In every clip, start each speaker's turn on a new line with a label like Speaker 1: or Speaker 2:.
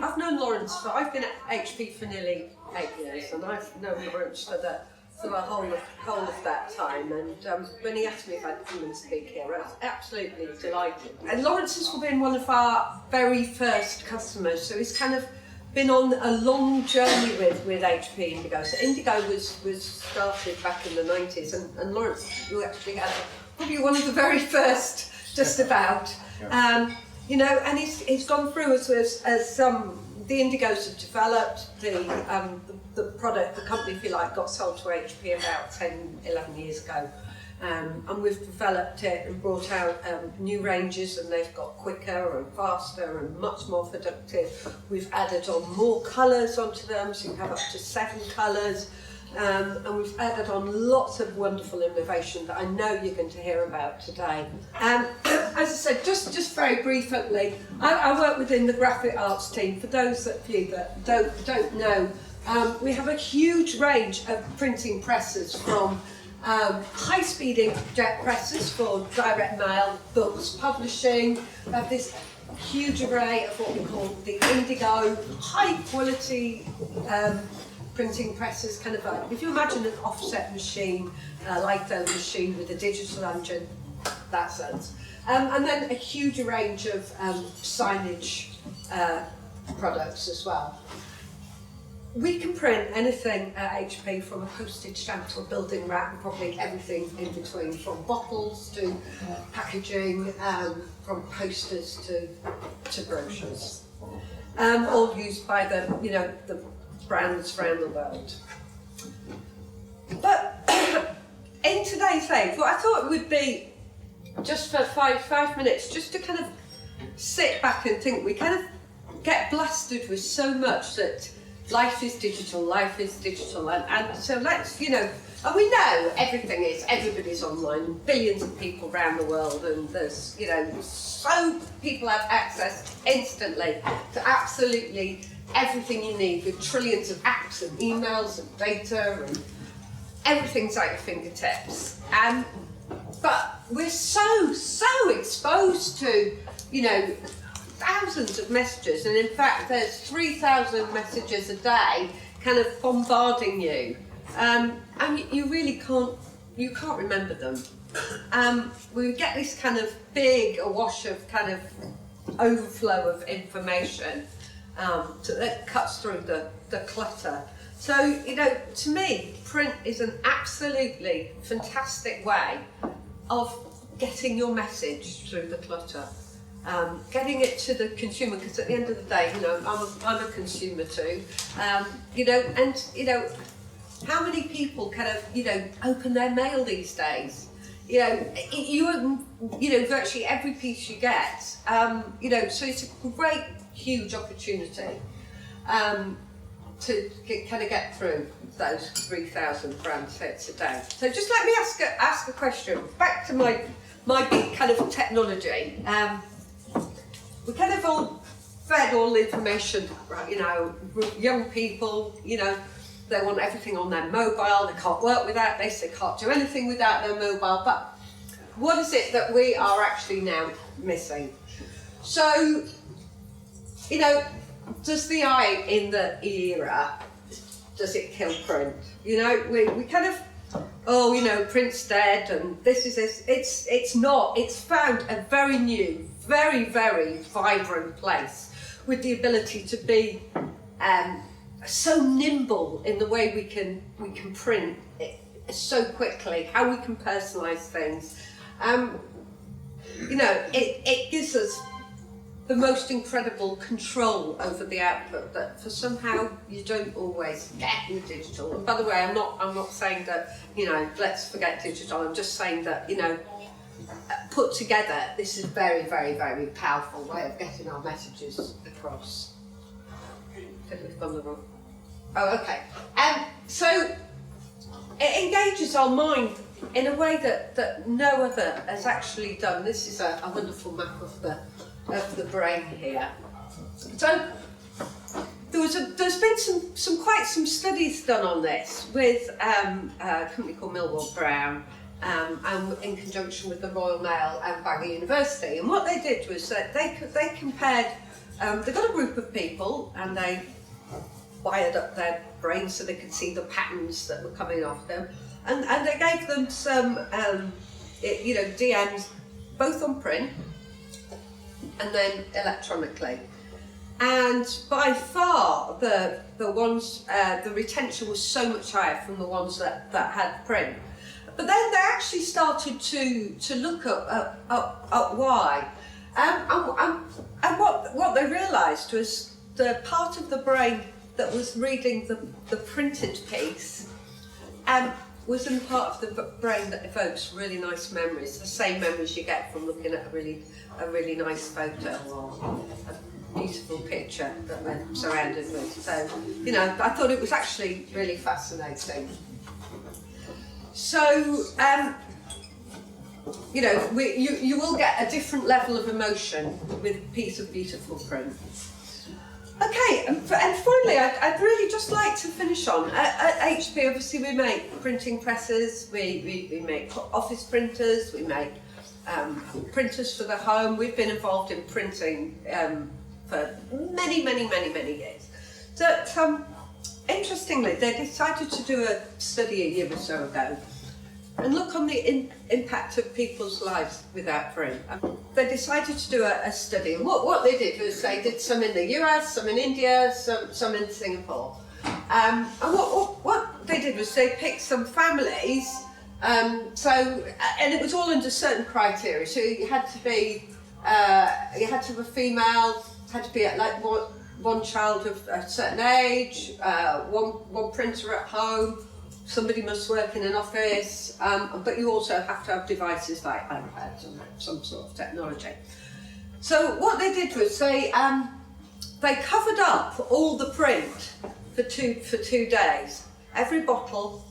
Speaker 1: I've known Lawrence I've been at HP for nearly 8 years, and I've known Lawrence for the whole of that time. And when he asked me if I'd come and speak here, I was absolutely delighted. And Lawrence has been one of our very first customers, so he's kind of been on a long journey with HP Indigo. So Indigo was started back in the 90s, and Lawrence, you actually had probably one of the very first, just about. You know, and he's gone through as the Indigos have developed, the product, the company, if you like, got sold to HP about 10, 11 years ago. And we've developed it and brought out new ranges, and they've got quicker and faster and much more productive. We've added on more colours onto them, so you have up to 7 colours. And we've added on lots of wonderful innovation that I know you're going to hear about today. As I said, just very briefly, I work within the graphic arts team. For those of you that don't know, we have a huge range of printing presses, from high-speed inkjet presses for direct mail, books, publishing. We have this huge array of what we call the Indigo high-quality printing presses, kind of like, if you imagine an offset machine, like the machine with a digital engine, that's us. And then a huge range of signage products as well. We can print anything at HP, from a postage stamp to a building wrap, and probably everything in between, from bottles to packaging, from posters to brochures. All used by the brands around the world. But in today's age, what I thought it would be, just for five minutes, just to kind of sit back and think, we kind of get blasted with so much that life is digital, and so let's, and we know everybody's online, billions of people around the world, and there's, so people have access instantly to absolutely everything you need, with trillions of apps and emails and data, and everything's at your fingertips. But we're so exposed to, thousands of messages, and in fact there's 3,000 messages a day kind of bombarding you, and you really can't remember them. We get this kind of big awash of kind of overflow of information that cuts through the clutter. So, to me, print is an absolutely fantastic way of getting your message through the clutter. Getting it to the consumer, because at the end of the day, I'm a consumer too. How many people kind of, open their mail these days? Virtually every piece you get. So it's a great, huge opportunity to kind of get through those 3,000 brand hits a day. So just let me ask a question. Back to my big kind of technology. We kind of all fed all the information, right? Young people, they want everything on their mobile. They can't work without this. They can't do anything without their mobile. But what is it that we are actually now missing? So, does the I in the era, does it kill print? We kind of, print's dead, and this is this. It's not. It's found a very new, very, very vibrant place, with the ability to be so nimble in the way we can print it so quickly, how we can personalise things. It gives us the most incredible control over the output that for somehow you don't always get in digital. And by the way, I'm not saying that, let's forget digital. I'm just saying that, put together, this is a very, very, very powerful way of getting our messages across. Oh, okay. So it engages our mind in a way that no other has actually done. This is a wonderful map of the brain here. So there's been some studies done on this with a company called Millwall Brown, and in conjunction with the Royal Mail and Bangor University. And what they did was that they compared they got a group of people and they wired up their brains so they could see the patterns that were coming off them, and they gave them some DMs, both on print and then electronically. And by far the ones, the retention was so much higher from the ones that had print. But then they actually started to look up why. And what they realised was the part of the brain that was reading the printed piece was in part of the brain that evokes really nice memories, the same memories you get from looking at a really nice photo or a beautiful picture that we're surrounded with. So, I thought it was actually really fascinating. So, you will get a different level of emotion with a piece of beautiful print. Okay, and finally, I'd really just like to finish on. At HP, obviously, we make printing presses, we make office printers, we make printers for the home. We've been involved in printing for many years. So, interestingly, they decided to do a study a year or so ago and look on the impact of people's lives without print. They decided to do a study, and what they did was they did some in the US, some in India, some in Singapore. And what they did was they picked some families, and it was all under certain criteria. So you had to have a female, had to be at like one child of a certain age, one printer at home. Somebody must work in an office, but you also have to have devices like iPads and some sort of technology. So what they did was they covered up all the print for two days. Every bottle,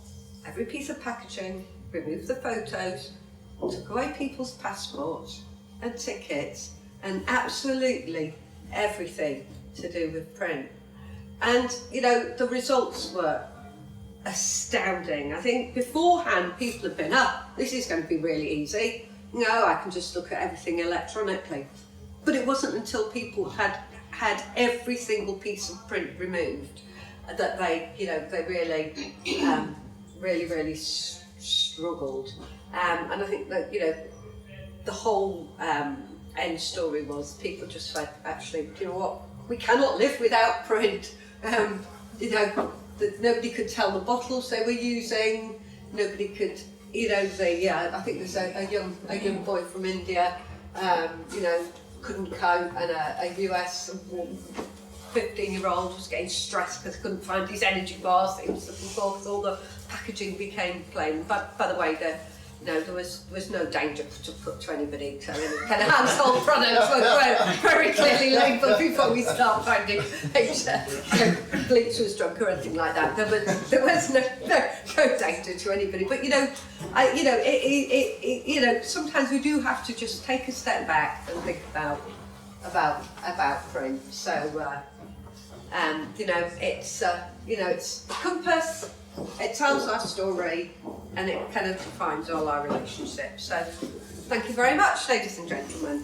Speaker 1: every piece of packaging, removed the photos, took away people's passports and tickets, and absolutely everything to do with print. And the results were astounding. I think beforehand people had been, this is going to be really easy. I can just look at everything electronically. But it wasn't until people had every single piece of print removed that they really struggled. And I think that the whole end story was people just said, actually, you know what? We cannot live without print. That nobody could tell the bottles they were using. Nobody could, I think there's a young boy from India, couldn't cope, and a US 15-year-old was getting stressed because he couldn't find his energy bars that he was looking for because all the packaging became plain. But by the way, there was no danger to put to anybody. So any kind of household products were very clearly labelled before we start finding bleach was drunk or anything like that. There was no danger to anybody. But sometimes we do have to just take a step back and think about print. So it's it's a compass. It tells our story, and it kind of defines all our relationships. So, thank you very much, ladies and gentlemen.